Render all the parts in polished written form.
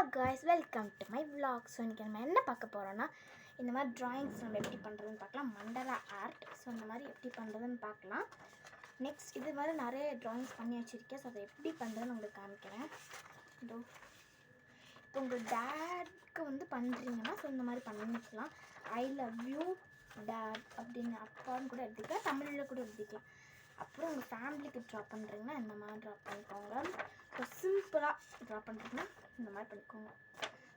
guys, welcome to my vlog. So இன்றைக்கி நம்ம என்ன பார்க்க போகிறோன்னா இந்த மாதிரி ட்ராயிங்ஸ் நம்ம எப்படி பண்ணுறதுன்னு பார்க்கலாம். மண்டலா ஆர்ட். ஸோ இந்த மாதிரி எப்படி பண்ணுறதுன்னு பார்க்கலாம். நெக்ஸ்ட் இது மாதிரி நிறைய ட்ராயிங்ஸ் பண்ணி வச்சுருக்கேன். ஸோ அதை எப்படி பண்ணுறதுன்னு உங்களுக்கு காமிக்கிறேன். இதோ இப்போ உங்கள் டேட்க்கு வந்து பண்ணுறீங்கன்னா ஸோ இந்த மாதிரி பண்ணிக்கலாம். ஐ லவ் யூ டேட் அப்படின்னு அப்பான்னு கூட எடுத்துக்கலாம், தமிழில் கூட எடுத்துக்கலாம். அப்புறம் உங்கள் ஃபேமிலிக்கு ட்ரா பண்ணுறீங்கன்னா இந்த மாதிரி ட்ரா பண்ணிக்கோங்க. ஸோ சிம்பிளாக ட்ரா பண்ணுறீங்கன்னா இந்த மாதிரி பண்ணிக்கோங்க.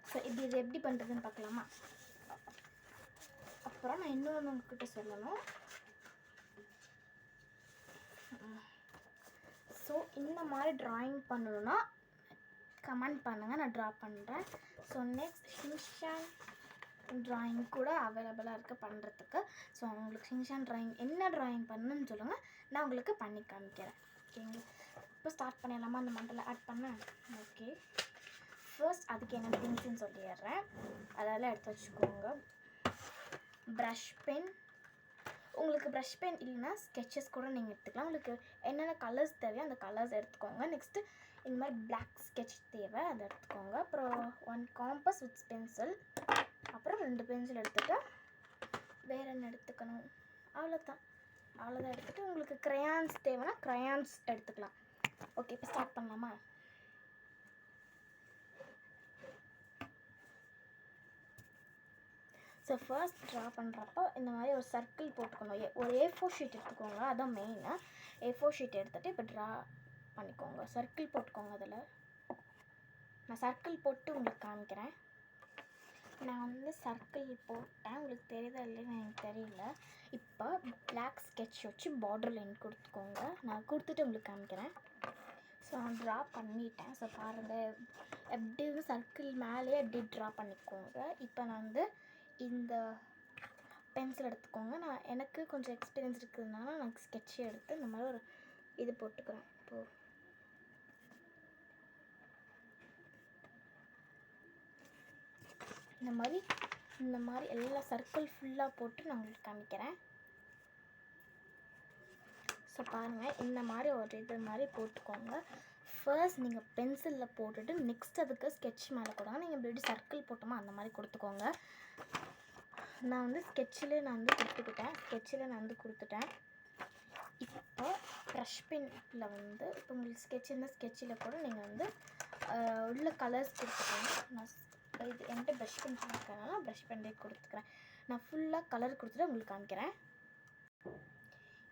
ஸோ இது எப்படி பண்ணுறதுன்னு பார்க்கலாமா? அப்புறம் நான் இன்னொன்று உங்ககிட்ட சொல்லணும். ஸோ இந்த மாதிரி ட்ராயிங் பண்ணணுன்னா கமெண்ட் பண்ணுங்கள், நான் ட்ரா பண்ணுறேன். ஸோ நெக்ஸ்ட் ஷின்சான் ட்ராயிங் கூட அவைலபிளாக இருக்குது பண்ணுறதுக்கு. ஸோ உங்களுக்கு ஷின்சான் ட்ராயிங் என்ன ட்ராயிங் பண்ணணும்னு சொல்லுங்கள், நான் உங்களுக்கு பண்ணி காமிக்கிறேன். ஓகேங்களா? இப்போ ஸ்டார்ட் பண்ணிடலாமா அந்த மண்டல ஆட் பண்ண? ஓகே, ஃபர்ஸ்ட் அதுக்கு என்ன திங்ஸ்ன்னு சொல்லிடுறேன். அதெல்லாம் எடுத்து வச்சுக்கோங்க. ப்ரஷ் பென், உங்களுக்கு ப்ரஷ் பென் இல்லைன்னா ஸ்கெச்சஸ் கூட நீங்கள் எடுத்துக்கலாம். உங்களுக்கு என்னென்ன கலர்ஸ் தேவையோ அந்த கலர்ஸ் எடுத்துக்கோங்க. நெக்ஸ்ட்டு இந்த மாதிரி பிளாக் ஸ்கெட்ச் தேவை, அதை எடுத்துக்கோங்க. அப்புறம் 1 காம்பஸ் வித் பென்சில், அப்புறம் 2 பென்சில் எடுத்துகிட்டு வேறு என்ன எடுத்துக்கணும், அவ்வளோதான் எடுத்துகிட்டு உங்களுக்கு க்ரையான்ஸ் தேவைன்னா க்ரையான்ஸ் எடுத்துக்கலாம். ஓகே, இப்போ ஸ்டார்ட் பண்ணலாமா? ஸோ ஃபர்ஸ்ட் ட்ரா பண்ணுறப்போ இந்த மாதிரி ஒரு சர்க்கிள் போட்டுக்கணும். ஒரு A4 ஷீட் எடுத்துக்கோங்க, அதான் மெயினாக. A4 ஷீட் எடுத்துகிட்டு இப்போ ட்ரா பண்ணிக்கோங்க, சர்க்கிள் போட்டுக்கோங்க. அதில் நான் சர்க்கிள் போட்டு உங்களுக்கு காமிக்கிறேன். நான் வந்து சர்க்கிள் போட்டேன், உங்களுக்கு தெரியுதா இல்லைன்னு எனக்கு தெரியல. இப்போ பிளாக் ஸ்கெட்ச் வச்சு பார்டர் லைன் கொடுத்துக்கோங்க. நான் கொடுத்துட்டு உங்களுக்கு காமிக்கிறேன். ஸோ நான் ட்ரா பண்ணிட்டேன். ஸோ பாருங்கள், எப்படி சர்க்கிள் மேலேயே எப்படி ட்ரா பண்ணிக்கோங்க. இப்போ நான் வந்து இந்த பென்சில் எடுத்துக்கோங்க. நான் எனக்கு கொஞ்சம் எக்ஸ்பீரியன்ஸ் இருக்கிறதுனால நான் ஸ்கெட்சை எடுத்து இந்த மாதிரி ஒரு இது போட்டுக்கிறேன். இப்போது இந்த மாதிரி எல்லா சர்க்கிள் ஃபுல்லாக போட்டு நான் உங்களுக்கு காமிக்கிறேன். ஸோ பாருங்கள், இந்த மாதிரி ஒரு இது மாதிரி போட்டுக்கோங்க. ஃபர்ஸ்ட் நீங்கள் பென்சிலில் போட்டுட்டு நெக்ஸ்ட் அதுக்கு ஸ்கெட்ச் மேலே கொடுங்க. நீங்கள் எப்படி சர்க்கிள் போட்டோமோ அந்த மாதிரி கொடுத்துக்கோங்க. நான் வந்து ஸ்கெட்சில் கொடுத்துட்டேன். இப்போ ப்ரஷ் பென்னில் வந்து இப்போ உங்களுக்கு ஸ்கெட்ச் இருந்தால் ஸ்கெட்சில் கூட நீங்கள் வந்து உள்ள கலர்ஸ் கொடுத்துக்கோங்க. நான் இது என்கிட்ட ப்ரஷ் பென் இருக்கனால ப்ரஷ் பென்லே கொடுத்துக்கிறேன். நான் ஃபுல்லாக கலர் கொடுத்துட்டு உங்களுக்கு காமிக்கிறேன்.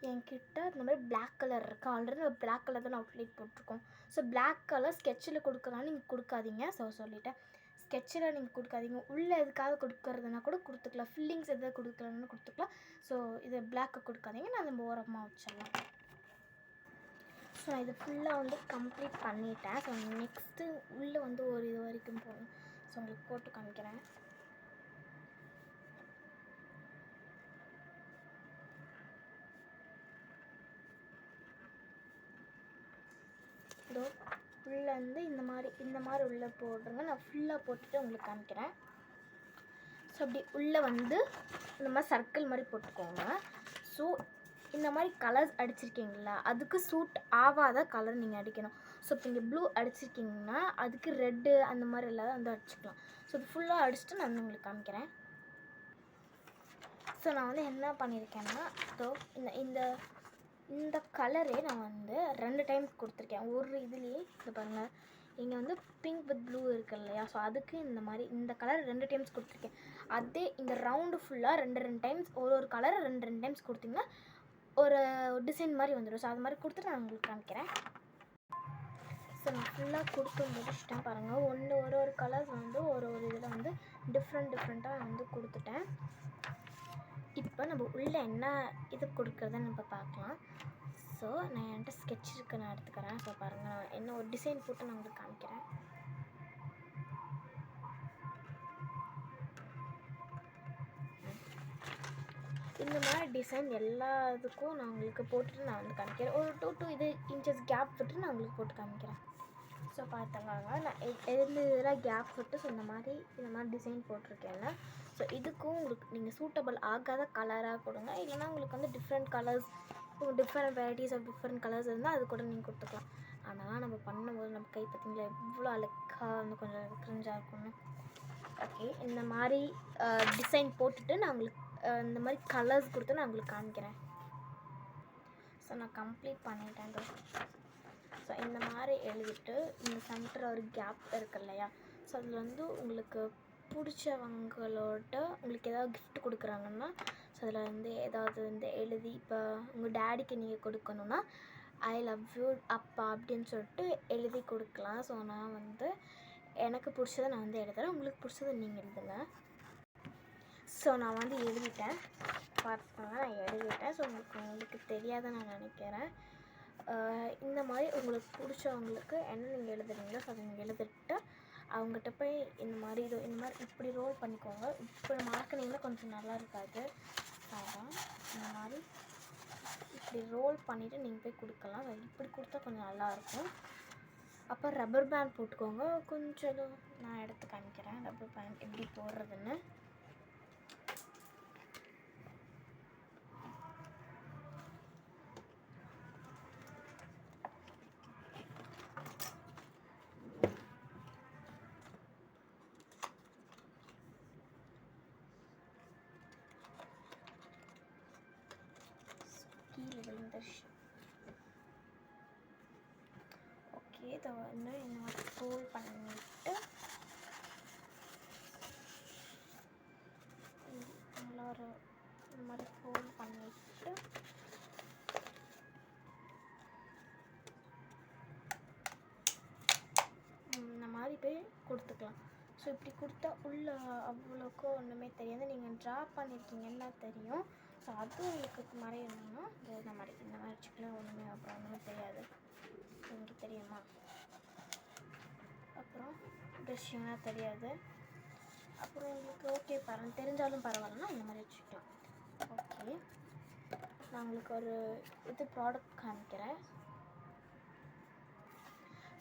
என்கிட்ட இந்த மாதிரி பிளாக் கலர் இருக்குது. ஆல்ரெடி நம்ம பிளாக் கலர் தான் அவுட்லைட் போட்டிருக்கோம். ஸோ பிளாக் கலர் ஸ்கெட்சில் கொடுக்கறனால நீங்கள் கொடுக்காதீங்க. ஸோ சொல்லிவிட்டேன், ஸ்கெட்சில் நீங்கள் கொடுக்காதீங்க. உள்ளே எதுக்காக கொடுக்கறதுனா கூட கொடுத்துக்கலாம், ஃபில்லிங்ஸ் எதாவது கொடுக்கலான்னு கொடுத்துக்கலாம். ஸோ இது பிளாக்கை கொடுக்காதீங்க, நான் நம்ம ஓரமாக வச்சிடலாம். ஸோ நான் இது ஃபுல்லாக வந்து கம்ப்ளீட் பண்ணிட்டேன். ஸோ நெக்ஸ்ட்டு உள்ளே வந்து ஒரு இது வரைக்கும் போகணும். ஸோ உங்களுக்கு போட்டு காமிக்கிறேன். இதோ உள்ளே வந்து இந்த மாதிரி உள்ளே போடுறேங்க. நான் ஃபுல்லாக போட்டுட்டு உங்களுக்கு காமிக்கிறேன். ஸோ அப்படி உள்ளே வந்து இந்த மாதிரி சர்க்கிள் மாதிரி போட்டுக்கோங்க. ஸோ இந்த மாதிரி கலர்ஸ் அடிச்சிருக்கீங்களா, அதுக்கு சூட் ஆகாத கலர் நீங்கள் அடிக்கணும். ஸோ இப்போ இங்கே ப்ளூ அடிச்சிருக்கீங்கன்னா அதுக்கு ரெட்டு அந்த மாதிரி எல்லாம் வந்து அடிச்சுக்கலாம். ஸோ இது ஃபுல்லாக அடிச்சுட்டு நான் வந்து உங்களுக்கு காமிக்கிறேன். ஸோ நான் வந்து என்ன பண்ணியிருக்கேன்னா, இதோ இந்த கலரே நான் வந்து 2 டைம்ஸ் கொடுத்துருக்கேன். ஒரு இதுலேயே இது பாருங்கள், இங்கே வந்து பிங்க் வித் ப்ளூ இருக்குது இல்லையா, ஸோ அதுக்கு இந்த கலர் 2 டைம்ஸ் கொடுத்துருக்கேன். அதே இந்த ரவுண்டு ஃபுல்லாக 2 டைம்ஸ் ஒரு கலரை 2 டைம்ஸ் கொடுத்திங்கன்னா ஒரு டிசைன் மாதிரி வந்துடும். ஸோ அது மாதிரி கொடுத்துட்டு நான் உங்களுக்கு காமிக்கிறேன். ஸோ நான் ஃபுல்லாக கொடுத்து முடிச்சுட்டேன். பாருங்கள், ஒரு கலர்ஸ் வந்து ஒரு இதில் வந்து டிஃப்ரெண்ட்டாக வந்து கொடுத்துட்டேன். இப்போ நம்ம உள்ளே என்ன இது கொடுக்குறதுன்னு நம்ம பார்க்கலாம். ஸோ நான் என்கிட்ட ஸ்கெட்ச் இருக்குது, நான் எடுத்துக்கிறேன். ஸோ பாருங்கள், நான் என்ன ஒரு டிசைன் போட்டு நான் உங்களுக்கு காமிக்கிறேன். இந்த மாதிரி டிசைன் எல்லா இதுக்கும் நான் உங்களுக்கு போட்டுட்டு நான் வந்து காமிக்கிறேன். ஒரு 2 to 3 இன்ச்சஸ் கேப் விட்டு நான் உங்களுக்கு போட்டு காமிக்கிறேன். ஸோ பார்த்துக்கோங்க, நான் இதெல்லாம் கேப் விட்டு ஸோ இந்த மாதிரி டிசைன் போட்டிருக்கேன்ல. ஸோ இதுக்கும் உங்களுக்கு நீங்கள் சூட்டபிள் ஆகாத கலராக கொடுங்க. இல்லைனா உங்களுக்கு வந்து different colours, different varieties of different colours இருந்தால் அது கூட நீங்கள் கொடுத்துக்கலாம். ஆனால் நம்ம பண்ணும்போது நம்ம கை பார்த்தீங்களா எவ்வளோ அழகாக வந்து கொஞ்சம் கிரிஞ்சாக இருக்கும்னு. ஓகே, இந்த மாதிரி டிசைன் போட்டுட்டு நான் உங்களுக்கு இந்த மாதிரி கலர்ஸ் கொடுத்து நான் உங்களுக்கு காமிக்கிறேன். ஸோ நான் கம்ப்ளீட் பண்ணிட்டேன். ஸோ இந்த மாதிரி எழுதிட்டு இந்த சென்டர் ஒரு கேப் இருக்கு இல்லையா, ஸோ அதில் வந்து உங்களுக்கு பிடிச்சவங்களோட உங்களுக்கு ஏதாவது கிஃப்ட் கொடுக்குறாங்கன்னா, ஸோ அதில் வந்து ஏதாவது வந்து எழுதி, இப்போ உங்கள் டேடிக்கு நீங்கள் கொடுக்கணுன்னா ஐ லவ் யூ அப்பா அப்படின்னு சொல்லிட்டு எழுதி கொடுக்கலாம். ஸோ நான் வந்து எனக்கு பிடிச்சதை நான் வந்து எழுதுகிறேன், உங்களுக்கு பிடிச்சதை நீங்கள் எழுதுங்க. ஸோ நான் வந்து எழுதிட்டேன், பார்த்துக்கோங்க, நான் எழுதிட்டேன். ஸோ உங்களுக்கு தெரியாத நான் நினைக்கிறேன். இந்த மாதிரி உங்களுக்கு பிடிச்சவங்களுக்கு என்ன நீங்கள் எழுதுறீங்களோ ஸோ அதை நீங்கள் எழுதிட்டு அவங்ககிட்ட போய் இந்த மாதிரி இப்படி ரோல் பண்ணிக்கோங்க. இப்படி மார்க்கினீங்கன்னா கொஞ்சம் நல்லா இருக்காது, அதான் இந்த மாதிரி இப்படி ரோல் பண்ணிவிட்டு நீங்கள் போய் கொடுக்கலாம். இப்படி கொடுத்தா கொஞ்சம் நல்லாயிருக்கும். அப்போ ரப்பர் பேண்ட் போட்டுக்கோங்க. கொஞ்சம் நான் எடுத்து காமிக்கிறேன் ரப்பர் பேண்ட் எப்படி போடுறதுன்னு. கீழே விழுந்துருச்சு. ஓகே, இதை வந்து இந்த மாதிரி ரோல் பண்ணிவிட்டு நல்லா ஒரு இந்த மாதிரி ரோல் பண்ணிவிட்டு இந்த மாதிரி போய் கொடுத்துக்கலாம். ஸோ இப்படி கொடுத்தா உள்ள அவ்வளோக்கோ ஒன்றுமே தெரியாது, நீங்கள் ட்ரா பண்ணியிருக்கீங்கன்னா தெரியும். ஸோ அது உங்களுக்கு மறையணும்னா இந்த மாதிரி வச்சுக்கலாம், ஒன்றுமே அப்புறம் ஒன்றுமே தெரியாது. உங்களுக்கு தெரியுமா? அப்புறம் ட்ரெஸ்ஸிங்னா தெரியாது. அப்புறம் உங்களுக்கு ஓகே தெரிஞ்சாலும் பரவாயில்லன்னா இந்த மாதிரி வச்சுக்கலாம். ஓகே, நான் உங்களுக்கு ஒரு ப்ராடக்ட் காமிக்கிறேன்.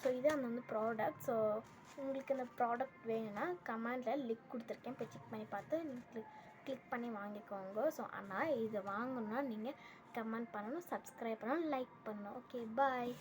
ஸோ இது அந்த ப்ராடக்ட். ஸோ உங்களுக்கு இந்த ப்ராடக்ட் வேணும்னா கமெண்டில் லிங்க் கொடுத்துருக்கேன், போய் செக் பண்ணி பார்த்து நீங்கள் கிளிக் பண்ணி வாங்கிக்கோங்க. ஸோ ஆனால் இதை வாங்கணுன்னா நீங்கள் கமெண்ட் பண்ணணும், சப்ஸ்கிரைப் பண்ணணும், லைக் பண்ணணும். ஓகே, பாய்.